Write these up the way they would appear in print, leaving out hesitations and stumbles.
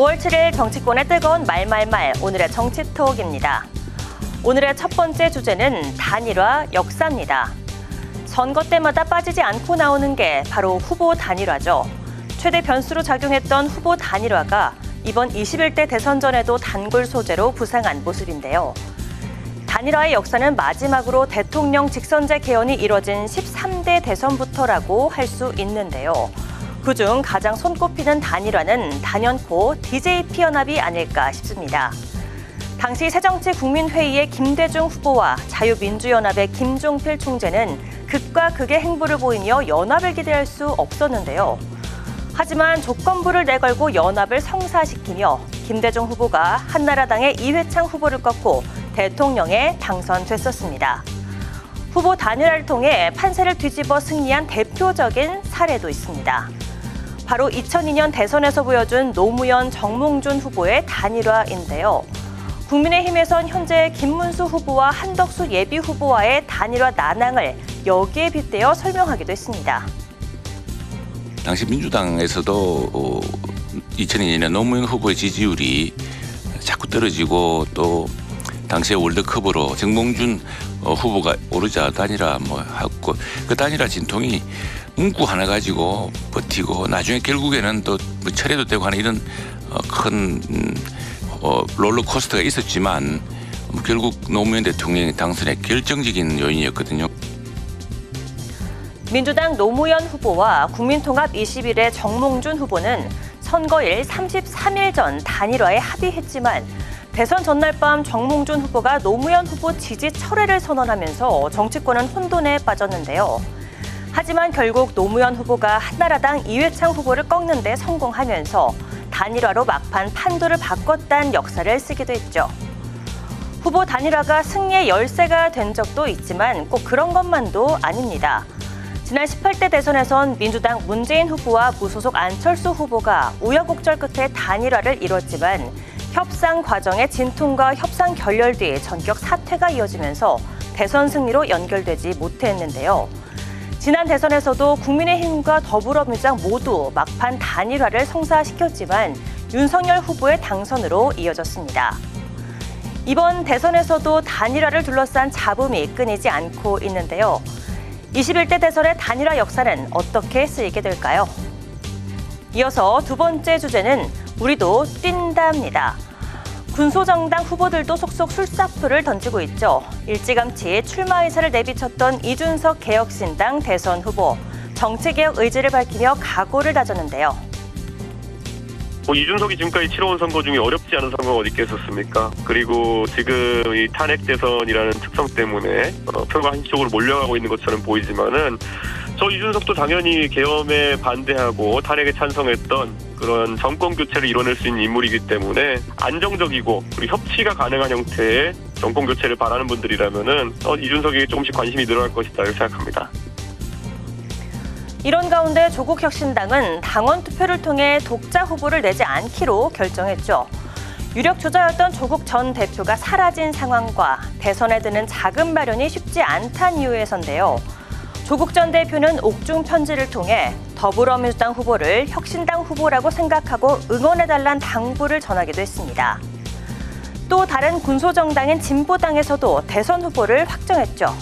5월 7일 정치권의 뜨거운 말말말, 오늘의 정치톡입니다. 오늘의 첫 번째 주제는 단일화 역사입니다. 선거 때마다 빠지지 않고 나오는 게 바로 후보 단일화죠. 최대 변수로 작용했던 후보 단일화가 이번 21대 대선전에도 단골 소재로 부상한 모습인데요. 단일화의 역사는 마지막으로 대통령 직선제 개헌이 이뤄진 13대 대선부터라고 할 수 있는데요. 그중 가장 손꼽히는 단일화는 단연코 DJP 연합이 아닐까 싶습니다. 당시 새정치국민회의의 김대중 후보와 자유민주연합의 김종필 총재는 극과 극의 행보를 보이며 연합을 기대할 수 없었는데요. 하지만 조건부를 내걸고 연합을 성사시키며 김대중 후보가 한나라당의 이회창 후보를 꺾고 대통령에 당선됐었습니다. 후보 단일화를 통해 판세를 뒤집어 승리한 대표적인 사례도 있습니다. 바로 2002년 대선에서 보여준 노무현, 정몽준 후보의 단일화인데요. 국민의힘에선 현재 김문수 후보와 한덕수 예비 후보와의 단일화 난항을 여기에 빗대어 설명하기도 했습니다. 당시 민주당에서도 2002년 노무현 후보의 지지율이 자꾸 떨어지고 또 당시에 월드컵으로 정몽준 후보가 오르자 단일화 하고 그 단일화 진통이 문구 하나 가지고 버티고 나중에 결국에는 또 철회도 되고 하는 이런 큰 롤러코스터가 있었지만 결국 노무현 대통령의 당선에 결정적인 요인이었거든요. 민주당 노무현 후보와 국민통합 21의 정몽준 후보는 선거일 33일 전 단일화에 합의했지만 대선 전날 밤 정몽준 후보가 노무현 후보 지지 철회를 선언하면서 정치권은 혼돈에 빠졌는데요. 하지만 결국 노무현 후보가 한나라당 이회창 후보를 꺾는 데 성공하면서 단일화로 막판 판도를 바꿨다는 역사를 쓰기도 했죠. 후보 단일화가 승리의 열쇠가 된 적도 있지만 꼭 그런 것만도 아닙니다. 지난 18대 대선에선 민주당 문재인 후보와 무소속 안철수 후보가 우여곡절 끝에 단일화를 이뤘지만 협상 과정의 진통과 협상 결렬 뒤 전격 사퇴가 이어지면서 대선 승리로 연결되지 못했는데요. 지난 대선에서도 국민의힘과 더불어민주당 모두 막판 단일화를 성사시켰지만 윤석열 후보의 당선으로 이어졌습니다. 이번 대선에서도 단일화를 둘러싼 잡음이 끊이지 않고 있는데요. 21대 대선의 단일화 역사는 어떻게 쓰이게 될까요? 이어서 두 번째 주제는 우리도 뛴다입니다. 군소정당 후보들도 속속 술사표를 던지고 있죠. 일찌감치 출마 의사를 내비쳤던 이준석 개혁신당 대선 후보. 정치개혁 의지를 밝히며 각오를 다졌는데요. 이준석이 지금까지 치러온 선거 중에 어렵지 않은 선거가 어디 있겠었습니까? 그리고 지금 이 탄핵 대선이라는 특성 때문에 표가 한쪽으로 몰려가고 있는 것처럼 보이지만은 저 이준석도 당연히 계엄에 반대하고 탄핵에 찬성했던 그런 정권 교체를 이뤄낼 수 있는 인물이기 때문에 안정적이고 그리고 협치가 가능한 형태의 정권 교체를 바라는 분들이라면은 이준석에게 조금씩 관심이 늘어날 것이다 이렇게 생각합니다. 이런 가운데 조국혁신당은 당원 투표를 통해 독자 후보를 내지 않기로 결정했죠. 유력 주자였던 조국 전 대표가 사라진 상황과 대선에 드는 자금 마련이 쉽지 않다는 이유에서인데요. 조국 전 대표는 옥중 편지를 통해 더불어민주당 후보를 혁신당 후보라고 생각하고 응원해달라는 당부를 전하기도 했습니다. 또 다른 군소정당인 진보당에서도 대선 후보를 확정했죠.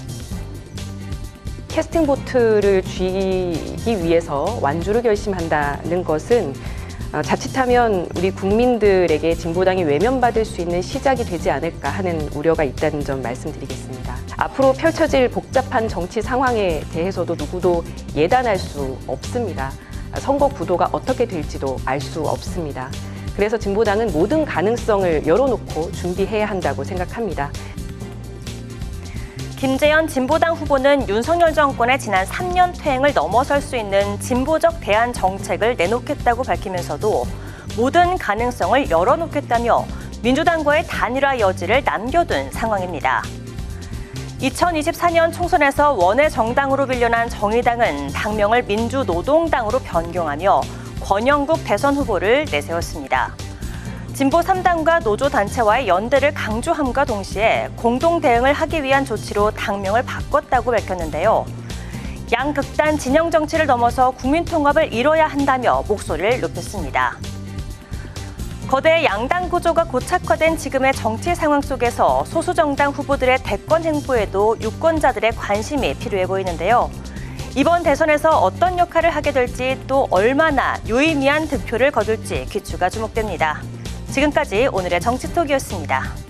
캐스팅 보트를 쥐기 위해서 완주를 결심한다는 것은 자칫하면 우리 국민들에게 진보당이 외면받을 수 있는 시작이 되지 않을까 하는 우려가 있다는 점 말씀드리겠습니다. 앞으로 펼쳐질 복잡한 정치 상황에 대해서도 누구도 예단할 수 없습니다. 선거 구도가 어떻게 될지도 알 수 없습니다. 그래서 진보당은 모든 가능성을 열어놓고 준비해야 한다고 생각합니다. 김재현 진보당 후보는 윤석열 정권의 지난 3년 퇴행을 넘어설 수 있는 진보적 대안 정책을 내놓겠다고 밝히면서도 모든 가능성을 열어놓겠다며 민주당과의 단일화 여지를 남겨둔 상황입니다. 2024년 총선에서 원외 정당으로 빌려난 정의당은 당명을 민주노동당으로 변경하며 권영국 대선 후보를 내세웠습니다. 진보 3당과 노조단체와의 연대를 강조함과 동시에 공동 대응을 하기 위한 조치로 당명을 바꿨다고 밝혔는데요. 양극단 진영 정치를 넘어서 국민 통합을 이뤄야 한다며 목소리를 높였습니다. 거대 양당 구조가 고착화된 지금의 정치 상황 속에서 소수 정당 후보들의 대권 행보에도 유권자들의 관심이 필요해 보이는데요. 이번 대선에서 어떤 역할을 하게 될지 또 얼마나 유의미한 득표를 거둘지 귀추가 주목됩니다. 지금까지 오늘의 정치톡이었습니다.